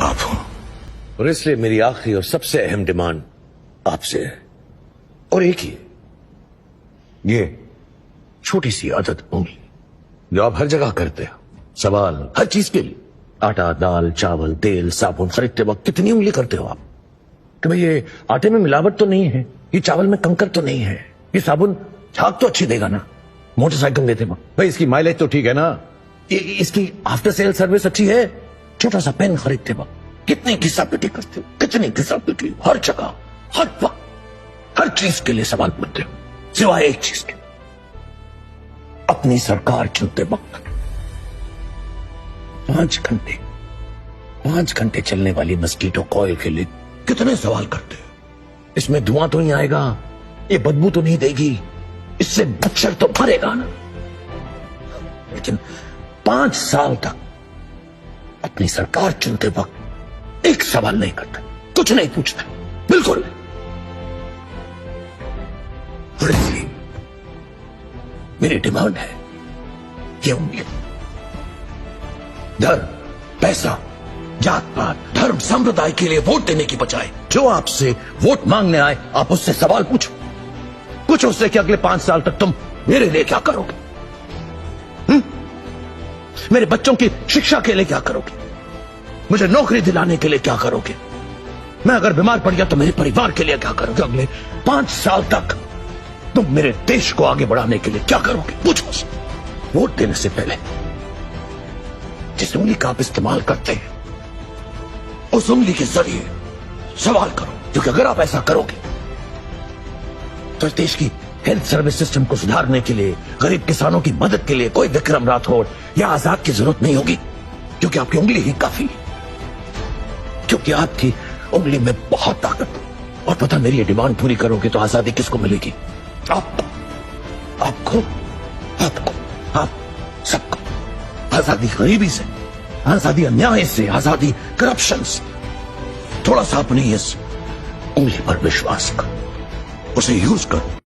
आप हो, और इसलिए मेरी आखिरी और सबसे अहम डिमांड आपसे है, और एक ही है, ये छोटी सी आदत उंगली जो आप हर जगह करते हो, सवाल हर चीज के लिए, आटा दाल चावल तेल साबुन खरीदते वक्त कितनी उंगली करते हो आप कि भाई ये आटे में मिलावट तो नहीं है, ये चावल में कंकर तो नहीं है, ये साबुन झाग तो अच्छी देगा ना, मोटरसाइकिल लेते वक्त भाई इसकी माइलेज तो ठीक है ना, इसकी आफ्टर सेल सर्विस अच्छी है, छोटा सा पेन खरीदते वक्त कितनी घिसापिटी करते हो, कितनी घिसापिटी, हर जगह हर वक्त हर चीज के लिए सवाल पूछते हो, सिवाय एक चीज के, अपनी सरकार चुनते वक्त 5 घंटे चलने वाली मस्कीटो कॉइल के लिए कितने सवाल करते हो, इसमें धुआं तो नहीं आएगा, ये बदबू तो नहीं देगी, इससे मच्छर तो मरेगा ना, लेकिन 5 साल तक अपनी सरकार चुनते वक्त एक सवाल नहीं करता, कुछ नहीं पूछता, बिल्कुल नहीं। और इसलिए मेरी डिमांड है ये उंगली, धर्म पैसा जात पात धर्म संप्रदाय के लिए वोट देने की बजाय जो आपसे वोट मांगने आए आप उससे सवाल पूछो, कुछ उससे कि अगले 5 साल तक तुम मेरे लिए क्या करोगे, मेरे बच्चों की शिक्षा के लिए क्या करोगे, मुझे नौकरी दिलाने के लिए क्या करोगे, मैं अगर बीमार पड़ गया तो मेरे परिवार के लिए क्या करोगे, अगले 5 साल तक तुम मेरे देश को आगे बढ़ाने के लिए क्या करोगे, पूछो उसे। वोट देने से पहले जिस उंगली का आप इस्तेमाल करते हैं उस उंगली के जरिए सवाल करो, क्योंकि अगर आप ऐसा करोगे तो इस देश की हेल्थ सर्विस सिस्टम को सुधारने के लिए, गरीब किसानों की मदद के लिए कोई विक्रम राठौड़ या आजाद की जरूरत नहीं होगी, क्योंकि आपकी उंगली ही काफी है, क्योंकि आपकी उंगली में बहुत ताकत है। और पता मेरी ये डिमांड पूरी करोगे तो आजादी किसको मिलेगी, आपको आप सबको, आजादी गरीबी से, आजादी अन्याय से, आजादी करप्शन से। थोड़ा सा अपनी इस उंगली पर विश्वास कर, उसे यूज कर।